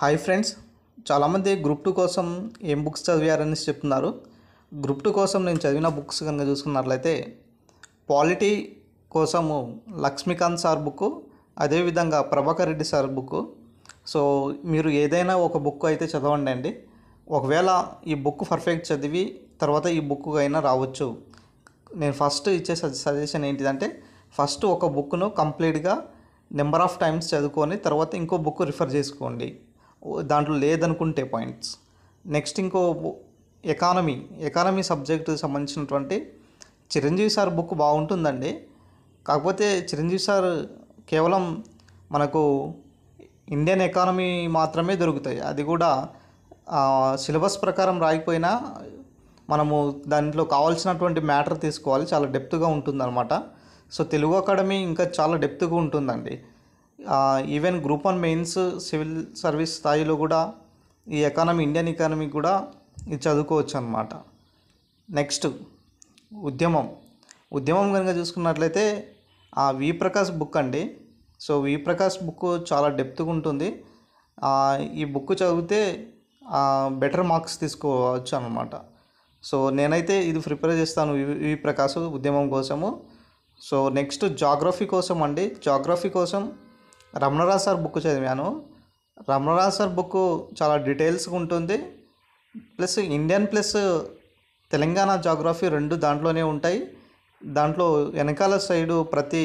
Hi friends, చాలామంది group 2 కోసం ఏం బుక్స్ చదివారని చెప్తున్నారు. గ్రూప్ 2 కోసం నేను చదివిన బుక్స్ కనుక చూసుకున్నట్లయితే పాలిటీ కోసము లక్ష్మీకాంత్ సార్ బుక్, అదేవిధంగా Prabhakar Reddy sir book. So మీరు ఏదైనా ఒక బుక్ అయితే చదవండి అండి. ఒకవేళ ఈ బుక్ పర్ఫెక్ట్ చదివి తర్వాత ఈ బుక్ అయినా రావచ్చు. నేను ఫస్ట్ ఇచ్చే సజెషన్ ఏంటిదంటే, ఫస్ట్ ఒక బుక్ను కంప్లీట్గా నెంబర్ ఆఫ్ టైమ్స్ చదువుకొని తర్వాత ఇంకో బుక్ రిఫర్ చేసుకోండి, దాంట్లో లేదనుకుంటే పాయింట్స్. నెక్స్ట్ ఇంకో ఎకానమీ సబ్జెక్టు సంబంధించినటువంటి చిరంజీవి సార్ బుక్ బాగుంటుందండి. కాకపోతే చిరంజీవి సార్ కేవలం మనకు ఇండియన్ ఎకానమీ మాత్రమే దొరుకుతాయి. అది కూడా సిలబస్ ప్రకారం రాయకపోయినా మనము దాంట్లో కావాల్సినటువంటి మ్యాటర్ తీసుకోవాలి. చాలా డెప్త్గా ఉంటుందన్నమాట. సో తెలుగు అకాడమీ ఇంకా చాలా డెప్త్గా ఉంటుందండి. Even group 1 mains, civil service స్థాయిలో కూడా ఈ ఇండియన్ ఎకానమీ కూడా ఇది చదువుకోవచ్చు అన్నమాట. నెక్స్ట్ ఉద్యమం కనుక చూసుకున్నట్లయితే వి ప్రకాష్ బుక్ అండి. సో వి ప్రకాష్ బుక్ చాలా డెప్త్గా ఉంటుంది. ఈ బుక్ చదివితే బెటర్ మార్క్స్ తీసుకోవచ్చు అన్నమాట. సో నేనైతే ఇది ప్రిపేర్ చేస్తాను వి ప్రకాష్ ఉద్యమం కోసము. సో నెక్స్ట్ జాగ్రఫీ కోసం అండి. జాగ్రఫీ కోసం రమణరాజ్ సార్ బుక్ చదివాను. రమణరాజ్ సార్ బుక్ చాలా డీటెయిల్స్గా ఉంటుంది. Plus Indian plus Telangana geography రెండు దాంట్లోనే ఉంటాయి. దాంట్లో వెనకాల సైడు ప్రతి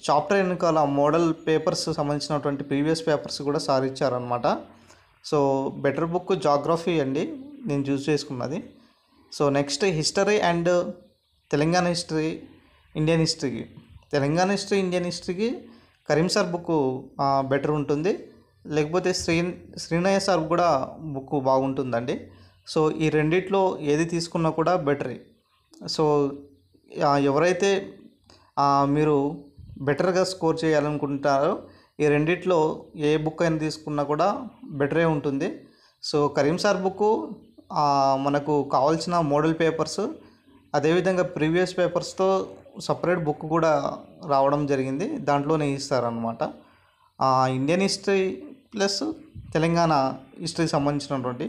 చాప్టర్ వెనకాల మోడల్ పేపర్స్ సంబంధించినటువంటి ప్రీవియస్ పేపర్స్ కూడా సార్ ఇచ్చారనమాట. సో బెటర్ బుక్ జాగ్రఫీ అండి నేను చూస్ చేసుకున్నది. So next history and Telangana history, Indian హిస్టరీకి, తెలంగాణ హిస్టరీ, ఇండియన్ హిస్టరీకి కరీం సార్ బుక్ బెటర్ ఉంటుంది. లేకపోతే శ్రీనయ్య సార్ కూడా బుక్ బాగుంటుందండి. సో ఈ రెండిట్లో ఏది తీసుకున్నా కూడా బెటరే. సో ఎవరైతే మీరు బెటర్గా స్కోర్ చేయాలనుకుంటారో ఈ రెండిట్లో ఏ బుక్ అయినా తీసుకున్నా కూడా బెటరే ఉంటుంది. సో కరీం సార్ బుక్ మనకు కావాల్సిన మోడల్ పేపర్స్, అదేవిధంగా ప్రీవియస్ పేపర్స్తో సపరేట్ బుక్ కూడా రావడం జరిగింది, దాంట్లోనే ఇస్తారనమాట. Indian history plus Telangana history సంబంధించినటువంటి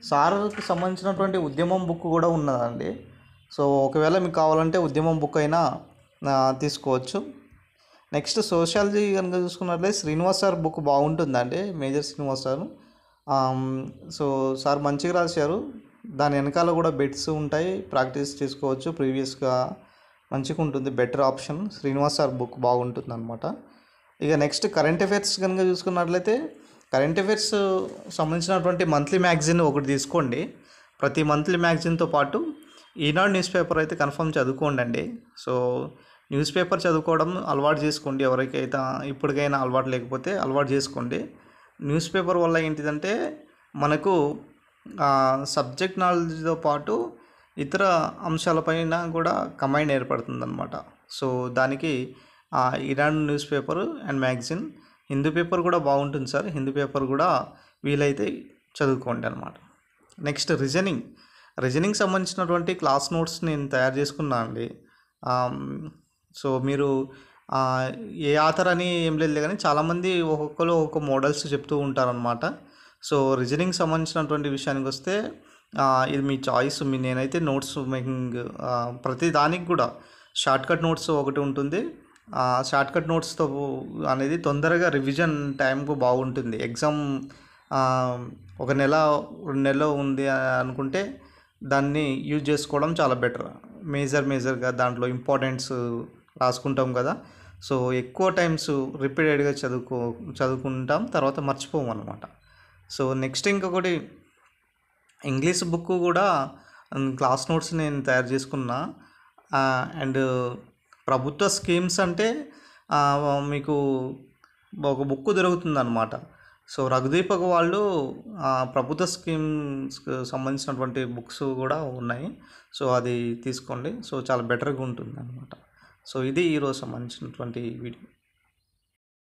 సార్కి సంబంధించినటువంటి ఉద్యమం బుక్ కూడా ఉన్నదండి. సో ఒకవేళ మీకు కావాలంటే ఉద్యమం బుక్ అయినా తీసుకోవచ్చు. నెక్స్ట్ సోషాలజీ కనుక చూసుకున్నట్లయితే శ్రీనివాస్ సార్ బుక్ బాగుంటుందండి, major Srinivas sir. So sir మంచిగా రాశారు. దాని వెనకాల కూడా బెట్స్ ఉంటాయి, ప్రాక్టీస్ చేసుకోవచ్చు. ప్రీవియస్గా మంచిగా ఉంటుంది, better option. Srinivas sir book బాగుంటుంది అనమాట. ఇక నెక్స్ట్ కరెంట్ అఫైర్స్ కనుక చూసుకున్నట్లయితే కరెంట్ అఫైర్స్ సంబంధించినటువంటి మంత్లీ మ్యాగజైన్ ఒకటి తీసుకోండి. ప్రతి మంత్లీ మ్యాగజైన్తో పాటు ఈనాడు న్యూస్ పేపర్ అయితే కన్ఫర్మ్ చదువుకోండి అండి. సో న్యూస్ పేపర్ చదువుకోవడం అలవాటు చేసుకోండి. ఎవరికైతే ఇప్పటికైనా అలవాటు లేకపోతే అలవాటు చేసుకోండి. న్యూస్ పేపర్ వల్ల ఏంటిదంటే మనకు సబ్జెక్ట్ నాలెడ్జ్తో పాటు ఇతర అంశాలపైన కూడా కమాండ్ ఏర్పడుతుంది అనమాట. సో దానికి Eenadu news paper and magazine. Hindu paper కూడా బాగుంటుంది సార్, హిందూ పేపర్ కూడా వీలైతే చదువుకోండి అనమాట. నెక్స్ట్ రీజనింగ్ సంబంధించినటువంటి క్లాస్ నోట్స్ నేను తయారు చేసుకున్నా అండి. సో మీరు ఏ ఆథర్ అని ఏం లేదు కానీ చాలామంది ఒక్కొక్కరు ఒక్కొక్క మోడల్స్ చెప్తూ ఉంటారనమాట. సో రీజనింగ్ సంబంధించినటువంటి విషయానికి వస్తే ఇది మీ చాయిస్. నేనైతే నోట్స్ మేకింగ్ ప్రతి దానికి కూడా షార్ట్కట్ నోట్స్ ఒకటి ఉంటుంది. షార్ట్కట్ నోట్స్తో అనేది తొందరగా రివిజన్ టైంకు బాగుంటుంది. ఎగ్జామ్ ఒక నెల 2 నెలలు ఉంది అనుకుంటే దాన్ని యూజ్ చేసుకోవడం చాలా బెటర్. మేజర్గా దాంట్లో ఇంపార్టెంట్స్ రాసుకుంటాం కదా. సో ఎక్కువ టైమ్స్ రిపీటెడ్గా చదువుకుంటాం, తర్వాత మర్చిపోము అనమాట. సో నెక్స్ట్ ఇంకొకటి ఇంగ్లీష్ బుక్ కూడా క్లాస్ నోట్స్ నేను తయారు చేసుకున్నా. అండ్ ప్రభుత్వ స్కీమ్స్ అంటే మీకు ఒక బుక్ దొరుకుతుంది అనమాట. సో రఘుదీపక్ వాళ్ళు ప్రభుత్వ స్కీమ్స్కి సంబంధించినటువంటి బుక్స్ కూడా ఉన్నాయి. సో అది తీసుకోండి. సో చాలా బెటర్గా ఉంటుంది అనమాట. సో ఇది ఈరోజు సంబంధించినటువంటి వీడియో.